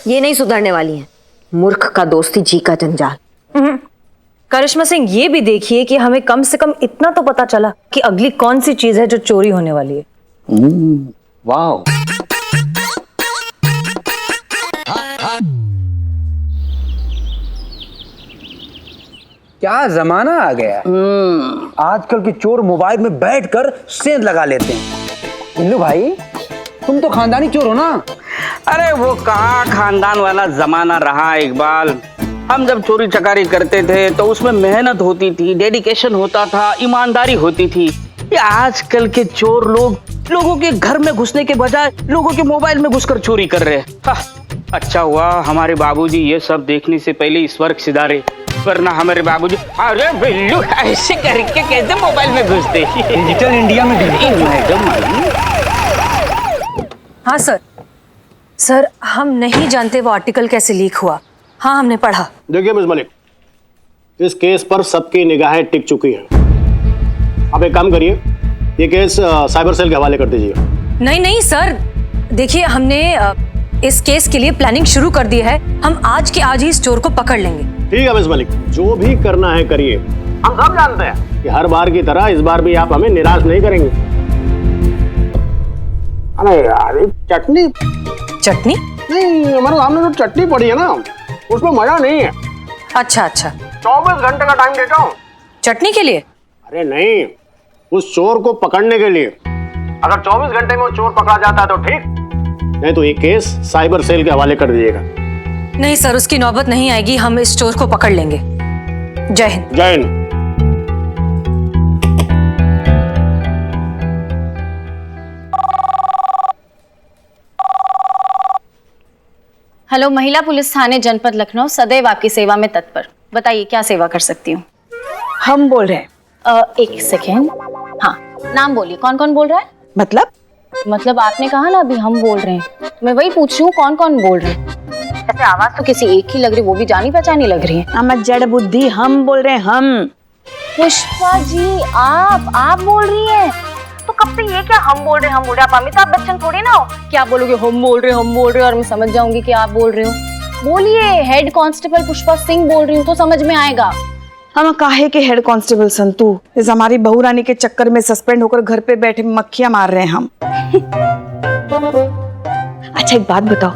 ये नहीं सुधरने वाली है। मूर्ख का दोस्ती जी का जंजाल। करिश्मा सिंह, ये भी देखिए कि हमें कम से कम इतना तो पता चला कि अगली कौन सी चीज है जो चोरी होने वाली है। वाह, क्या जमाना आ गया। आजकल के चोर मोबाइल में बैठकर सेंध लगा लेते हैं। इल्लू भाई, तुम तो खानदानी चोर हो ना? अरे वो कहाँ खानदान वाला जमाना रहा इकबाल। हम जब चोरी चकारी करते थे तो उसमें मेहनत होती थी, डेडिकेशन होता था, ईमानदारी होती थी। ये आजकल के चोर लोगों के घर में घुसने के बजाय लोगों के मोबाइल में घुसकर चोरी कर रहे हैं। अच्छा हुआ हमारे बाबूजी ये सब देखने से पहले ईश्वर सिधारे, वरना हमारे बाबूजी अरे बिल्लू ऐसे करके कैसे मोबाइल में घुसते। डिजिटल इंडिया में हाँ सर, हम नहीं जानते वो आर्टिकल कैसे लीक हुआ। हाँ हमने पढ़ा। देखिए मिस मलिक, इस केस पर सबकी निगाहें टिक चुकी हैं। आप एक काम करिए, ये केस साइबर सेल के हवाले कर दीजिए। नहीं सर, देखिए हमने इस केस के लिए प्लानिंग शुरू कर दी है। हम आज के आज ही इस चोर को पकड़ लेंगे। ठीक है मिस मलिक, जो भी करना है करिए। हम सब जानते हैं कि हर बार की तरह इस बार भी आप हमें निराश नहीं करेंगे। अरे यार, चटनी नहीं, हमारे सामने जो चटनी पड़ी है ना उसमें मजा नहीं है। अच्छा 24 घंटे का टाइम देता हूँ चटनी के लिए। अरे नहीं, उस चोर को पकड़ने के लिए। अगर 24 घंटे में वो चोर पकड़ा जाता है तो ठीक, नहीं तो ये केस साइबर सेल के हवाले कर दीजिएगा। नहीं सर, उसकी नौबत नहीं आएगी। हम इस चोर को पकड़ लेंगे। जय हिंद। जय हिंद। हेलो, महिला पुलिस थाने जनपद लखनऊ सदैव आपकी सेवा में तत्पर। बताइए क्या सेवा कर सकती हूँ। हम बोल रहे हैं। एक सेकेंड। हाँ, नाम बोलिए, कौन कौन बोल रहा है? मतलब आपने कहा ना अभी हम बोल रहे हैं, मैं वही पूछ रही हूँ कौन कौन बोल रहे हैं। ऐसे आवाज तो किसी एक ही लग रही, वो भी जानी पहचानी लग रही है। हम जड़ बुद्धि, हम बोल रहे हैं हम। पुष्पा जी आप बोल रही हैं? तो कब से ये क्या हम बोल रहे हैं? आप अमिताभ बच्चन थोड़ी ना हो। क्या बोलोगे? हम बोल रहे हैं और मैं समझ जाऊंगी कि आप बोल रहे हो। बोलिए, हेड कांस्टेबल पुष्पा सिंह बोल रही हूँ तो समझ में आएगा। हम काहे के हेड कांस्टेबल संतू, इस हमारी बहू रानी के चक्कर में सस्पेंड होकर घर पे बैठे मक्खियां मार रहे हैं हम। अच्छा एक बात बताओ,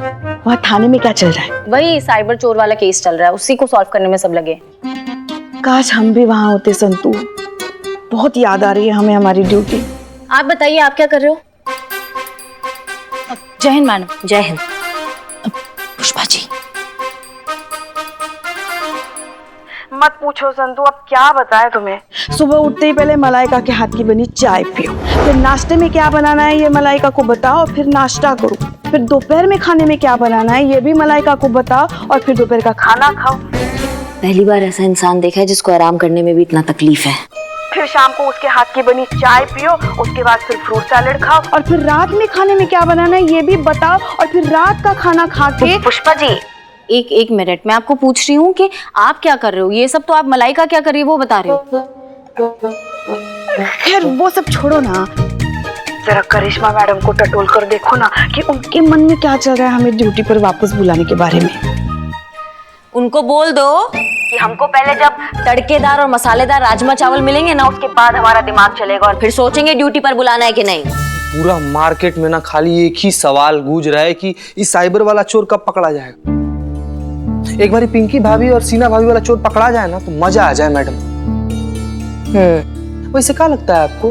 वहाँ थाने में क्या चल रहा है? वही साइबर चोर वाला केस चल रहा है, उसी को सॉल्व करने में सब लगे। काश हम भी वहाँ होते संतू, बहुत याद आ रही है हमें हमारी ड्यूटी। आप बताइए आप क्या कर रहे हो? जय हिंद मैडम। जय हिंद। पुष्पा जी मत पूछो संतू, अब क्या बताएं तुम्हें। सुबह उठते ही पहले मलाइका के हाथ की बनी चाय पियो, फिर नाश्ते में क्या बनाना है ये मलाइका को बताओ, फिर नाश्ता करो, फिर दोपहर में खाने में क्या बनाना है ये भी मलाइका को बताओ, और फिर दोपहर का खाना खाओ। पहली बार ऐसा इंसान देखा है जिसको आराम करने में भी इतना तकलीफ है। फिर शाम को उसके हाथ की बनी चाय पियो, उसके बाद फिर फ्रूट सैलेड खाओ, और फिर रात में खाने में क्या बनाना है ये भी बताओ, और फिर रात का खाना खा के। पुष्पा जी एक मिनट, मैं आपको पूछ रही हूँ कि आप क्या कर रहे हो। ये सब तो आप मलाइका क्या कर रही है वो बता रहे हो। खैर वो सब छोड़ो ना, जरा करिश्मा मैडम को टटोल कर देखो ना कि उनके मन में क्या चल रहा है हमें ड्यूटी पर वापस बुलाने के बारे में। उनको बोल दो कि हमको पहले जब तड़केदार और मसालेदार राजमा चावल मिलेंगे ना, उसके बाद हमारा दिमाग चलेगा और फिर सोचेंगे ड्यूटी पर बुलाना है कि नहीं। पूरा मार्केट में ना खाली एक ही सवाल गूंज रहा है कि इस साइबर वाला चोर कब पकड़ा जाएगा। एक बारी पिंकी भाभी और सीना भाभी वाला चोर पकड़ा जाए ना तो मजा आ जाए मैडम। वैसे क्या लगता है आपको,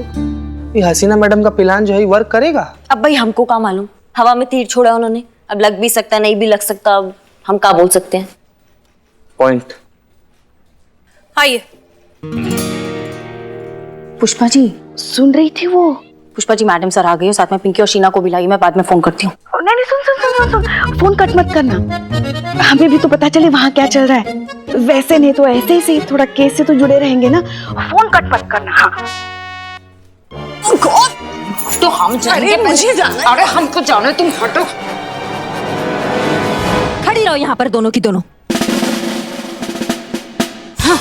ये हसीना मैडम का प्लान जो है वर्क करेगा? अब भाई हमको क्या मालूम, हवा में तीर छोड़ा उन्होंने, अब लग भी सकता नहीं भी लग सकता, अब हम क्या बोल सकते हैं। पॉइंट। आइए। पुष्पा जी सुन रही थी वो? पुष्पा जी मैडम सर आ गए, साथ में पिंकी और शीना को भी लाई, मैं बाद में फोन करती हूँ। नहीं सुन फोन कट मत करना, हमें भी तो पता चले वहाँ क्या चल रहा है। वैसे नहीं तो ऐसे ही से थोड़ा केस से तो जुड़े रहेंगे ना, फोन कट मत करना। हाँ तो हम जाने, मुझे जाना। अरे हमको जाना, तुम हटो। खड़ी रहो यहाँ पर दोनों की दोनों। हाँ।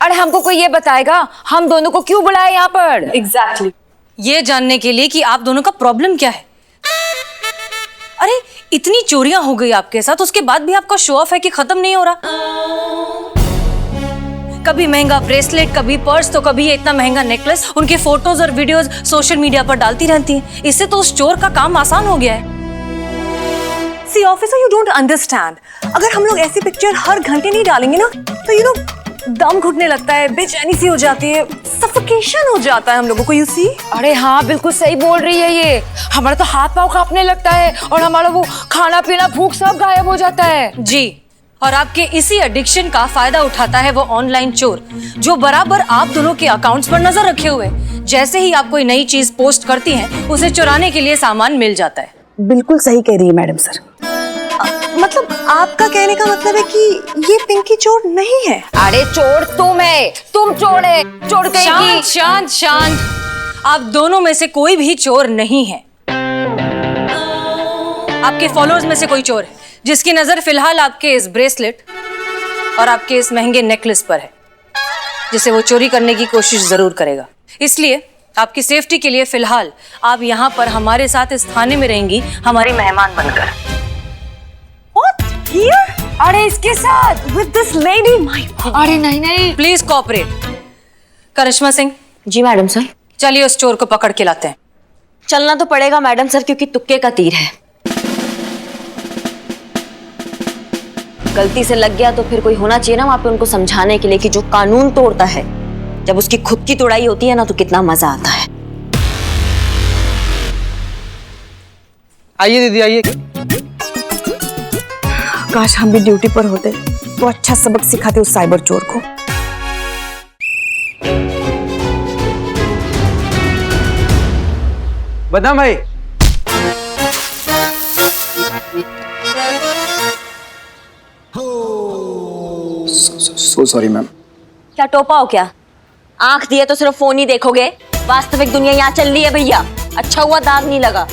अरे हमको कोई ये बताएगा हम दोनों को क्यों बुलाया यहाँ पर? एग्जैक्टली ये जानने के लिए कि आप दोनों का प्रॉब्लम क्या है। अरे इतनी चोरियां हो गई आपके साथ, उसके बाद भी आपका शो ऑफ है कि खत्म नहीं हो रहा। कभी महंगा ब्रेसलेट, कभी पर्स, तो कभी ये इतना महंगा नेकलेस। उनके फोटोज और वीडियोस सोशल मीडिया पर डालती रहती हैं। इससे तो उस चोर का काम आसान हो गया है। See officer, you don't understand, अगर हम लोग ऐसी पिक्चर हर घंटे नहीं डालेंगे ना तो दम घुटने लगता है, बेचैनी सी हो जाती है, सफोकेशन हो जाता है हम लोगों को। You see? अरे हाँ बिल्कुल सही बोल रही है ये। हमारा तो हाथ पाँव कांपने लगता है और हमारा वो खाना पीना भूख सब गायब हो जाता है। जी, और आपके इसी एडिक्शन का फायदा उठाता है वो ऑनलाइन चोर, जो बराबर आप दोनों के अकाउंट्स पर नजर रखे हुए। जैसे ही आप कोई नई चीज पोस्ट करती हैं, उसे चुराने के लिए सामान मिल जाता है। बिल्कुल सही कह रही है मैडम सर। मतलब आपका कहने का मतलब है कि ये पिंकी चोर नहीं है? अरे चोर तुम है, तुम चोर है, चोर कहेगी। शांत शांत, आप दोनों में से कोई भी चोर नहीं है। आपके फॉलोअर्स में से कोई चोर है जिसकी नजर फिलहाल आपके इस ब्रेसलेट और आपके इस महंगे नेकलेस पर है, जिसे वो चोरी करने की कोशिश जरूर करेगा। इसलिए आपकी सेफ्टी के लिए फिलहाल आप यहाँ पर हमारे साथ इस थाने में रहेंगी, हमारी मेहमान बनकर। अरे इसके साथ विद दिस लेडी? अरे नहीं, प्लीज कोऑपरेट। करिश्मा सिंह। जी मैडम सर। चलिए उस चोर को पकड़ के लाते हैं। चलना तो पड़ेगा मैडम सर, क्योंकि तुक्के का तीर है। गलती से लग गया तो फिर कोई होना चाहिए ना वहां पे उनको समझाने के लिए कि जो कानून तोड़ता है, जब उसकी खुद की तोड़ाई होती है ना तो कितना मजा आता है। आइए दीदी आइए। काश हम भी ड्यूटी पर होते तो अच्छा सबक सिखाते उस साइबर चोर को। बदनाम भाई, सो सॉरी मैम। क्या टोपा हो क्या? आंख दिए तो सिर्फ फोन ही देखोगे? वास्तविक दुनिया यहाँ चल रही है भैया। अच्छा हुआ दाग नहीं लगा।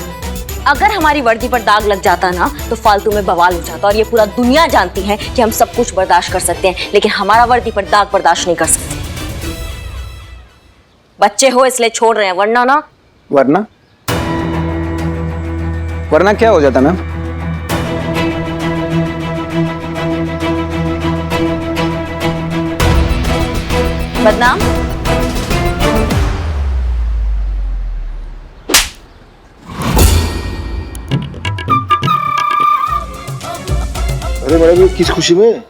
अगर हमारी वर्दी पर दाग लग जाता ना तो फालतू में बवाल हो जाता, और ये पूरा दुनिया जानती है कि हम सब कुछ बर्दाश्त कर सकते हैं, लेकिन हमारा वर्दी पर दाग बर्दाश्त नहीं कर सकते। बच्चे हो इसलिए छोड़ रहे हैं, वरना ना। वरना वरना क्या हो जाता मैम? बदनाम। अरे मैडम, किस खुशी में?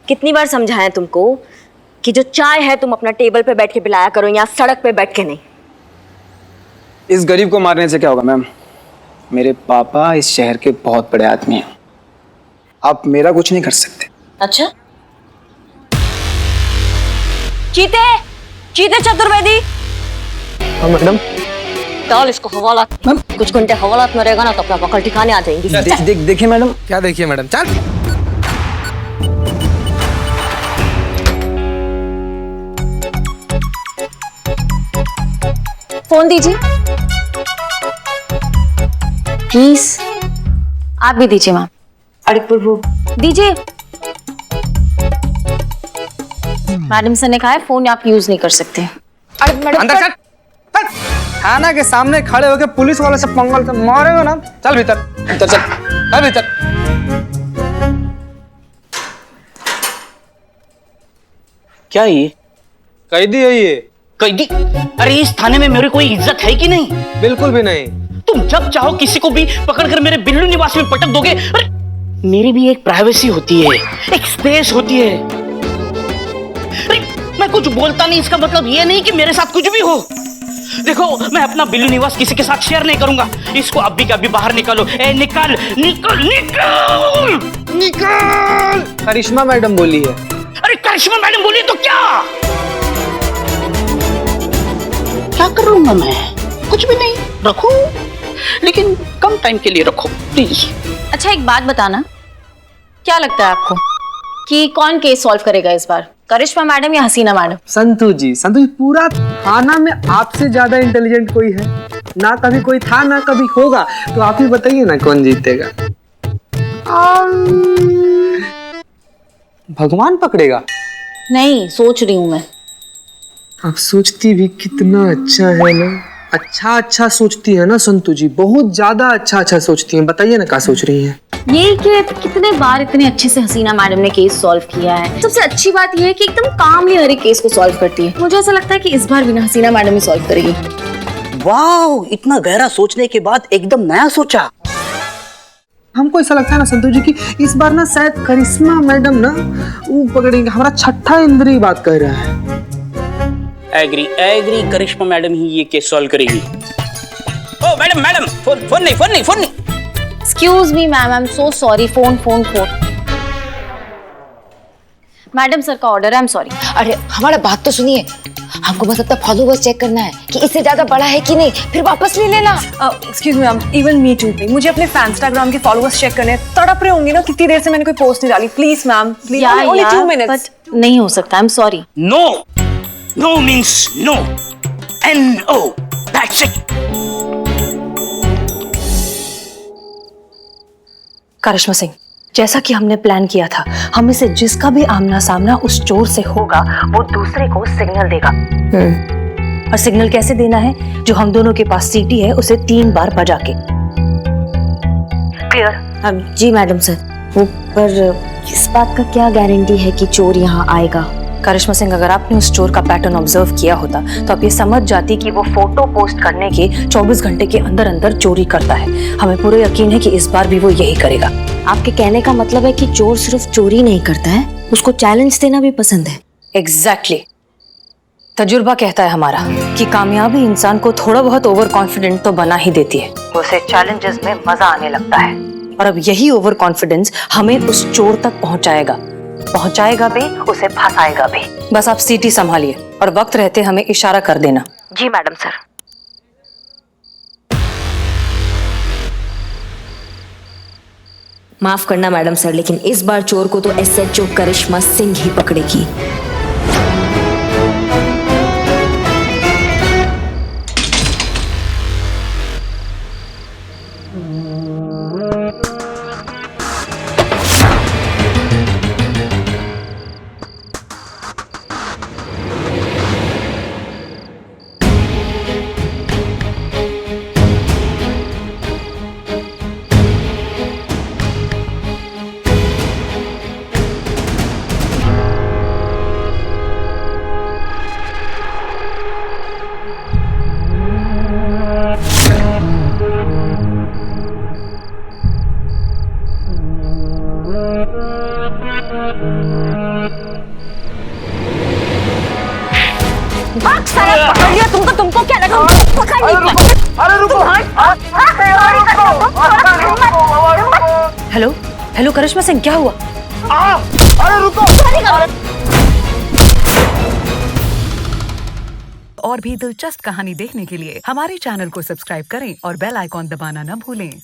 कितनी बार समझाएं तुमको कि जो चाय है तुम अपना टेबल पे बैठ के पिलाया करो, यहाँ सड़क पे बैठ के नहीं। इस गरीब को मारने से क्या होगा मैम? मेरे पापा इस शहर के बहुत बड़े आदमी हैं, आप मेरा कुछ नहीं कर सकते। अच्छा, चीते चीते चतुर्वेदी। हाँ मैडम। डाल इसको हवालात। कुछ घंटे हवालात में रहेगा ना तो अपना पकड़ ठिकाने आ जाएंगी। देखिए मैडम। क्या देखिए मैडम? चल। फोन दीजिए प्लीज। आप भी दीजिए मैम। अरे प्रभु, दीजिए। मैडम सर ने कहा है फोन आप यूज नहीं कर सकते। अरे मैडम अंदर चल। थाना के सामने खड़े होकर पुलिस वाले से पंगल तो मारेगा ना। चल भीतर, भीतर चल, चल भीतर। क्या ये? कैदी है ये। कैदी? अरे इस थाने में मेरी कोई इज्जत है कि नहीं? बिल्कुल भी नहीं। तुम जब चाहो किसी को भी पकड़कर मेरे बिल्लू निवास में पटक दोगे। अरे मेरी भी एक प्राइवेसी होती है, एक स्पेस होती है। अरे मैं कुछ बोलता नहीं, इसका मतलब ये नहीं कि मेरे साथ कुछ भी हो। देखो, मैं अपना बिल्लू निवास किसी के साथ शेयर नहीं करूंगा। इसको अभी के अभी बाहर निकालो। ए निकल निकल निकल निकल। करिश्मा मैडम बोली है। अरे करिश्मा मैडम बोली तो क्या करूंगा मैं? कुछ भी नहीं। रखो, लेकिन कम टाइम के लिए रखो प्लीज। अच्छा एक बात बताना, क्या लगता है आपको कि कौन केस सॉल्व करेगा इस बार, करिश्मा मैडम या हसीना मैडम? संतू जी, पूरा थाना में आपसे ज्यादा इंटेलिजेंट कोई है? ना कभी कोई था ना कभी होगा, तो आप ही बताइए ना कौन जीतेगा? भगवान पकड़ेगा? नहीं, सोच रही हूँ मैं। आप सोचती भी कितना अच्छा है ना। अच्छा सोचती है ना संतू जी, बहुत ज्यादा अच्छा सोचती हैं। बताइए ना क्या सोच रही हैं? ये कि कितने बार इतने अच्छे से हसीना मैडम ने केस सॉल्व किया है। सबसे अच्छी बात ये है कि एकदम कामली हर एक केस को सॉल्व करती है। मुझे ऐसा लगता है कि इस बार भी ना हसीना मैडम ही सॉल्व करेगी। वाह, इतना गहरा सोचने के बाद एकदम नया सोचा। हमको ऐसा लगता है ना संतू जी कि इस बार ना शायद करिश्मा मैडम ना वो पकड़ेंगे। हमारा छठा इंद्री बात कह रहा है। एग्री करिश्मा मैडम ही ये केस सॉल्व करेगी। ओ मैडम, फोन नहीं। Excuse me ma'am, I am so sorry. Phone madam sir का ऑर्डर है, आई एम सॉरी। अरे हमारा बात तो सुनिए, हमको बस अपना फॉलोवर्स चेक करना है कि इससे ज्यादा बड़ा है कि नहीं, फिर वापस ले लेना। Excuse me ma'am, even me too. मुझे अपने इंस्टाग्राम के फॉलोअर्स चेक करने हैं। तड़प रहे होंगे ना, कितनी देर से मैंने कोई पोस्ट नहीं डाली। Please ma'am, please, only 2 minutes. नहीं हो सकता, I am sorry. No means no. N-O. That's it. करिश्मा सिंह, जैसा कि हमने प्लान किया था, हम इसे जिसका भी आमना सामना उस चोर से होगा वो दूसरे को सिग्नल देगा। और सिग्नल कैसे देना है? जो हम दोनों के पास सीटी है उसे 3 बार बजा के। क्लियर? जी मैडम सर। वो पर इस बात का क्या गारंटी है कि चोर यहाँ आएगा? करिश्मा सिंह, अगर आपने उस चोर का पैटर्न ऑब्जर्व किया होता तो आप ये समझ जाती कि वो फोटो पोस्ट करने के 24 घंटे के अंदर अंदर चोरी करता है। हमें पूरा यकीन है कि इस बार भी वो यही करेगा। आपके कहने का मतलब है कि चोर सिर्फ चोरी नहीं करता है, उसको चैलेंज देना भी पसंद है। एग्जैक्टली। तजुर्बा कहता है हमारा कि कामयाबी इंसान को थोड़ा बहुत ओवर कॉन्फिडेंट तो बना ही देती है, उसे चैलेंजेस में मजा आने लगता है। और अब यही ओवर कॉन्फिडेंस हमें उस चोर तक पहुंचाएगा। पहुंचाएगा भी, उसे फंसाएगा भी। बस आप सीटी संभालिए और वक्त रहते हमें इशारा कर देना। जी मैडम सर। माफ करना मैडम सर, लेकिन इस बार चोर को तो एसएचओ करिश्मा सिंह ही पकड़ेगी। पकड़ लिया तुमको, तुमको क्या लगा पकड़ नहीं पाए। अरे रुको, हेलो हेलो करिश्मा सिंह, क्या हुआ? अरे रुको। और भी दिलचस्प कहानी देखने के लिए हमारे चैनल को सब्सक्राइब करें और बेल आइकॉन दबाना न भूलें।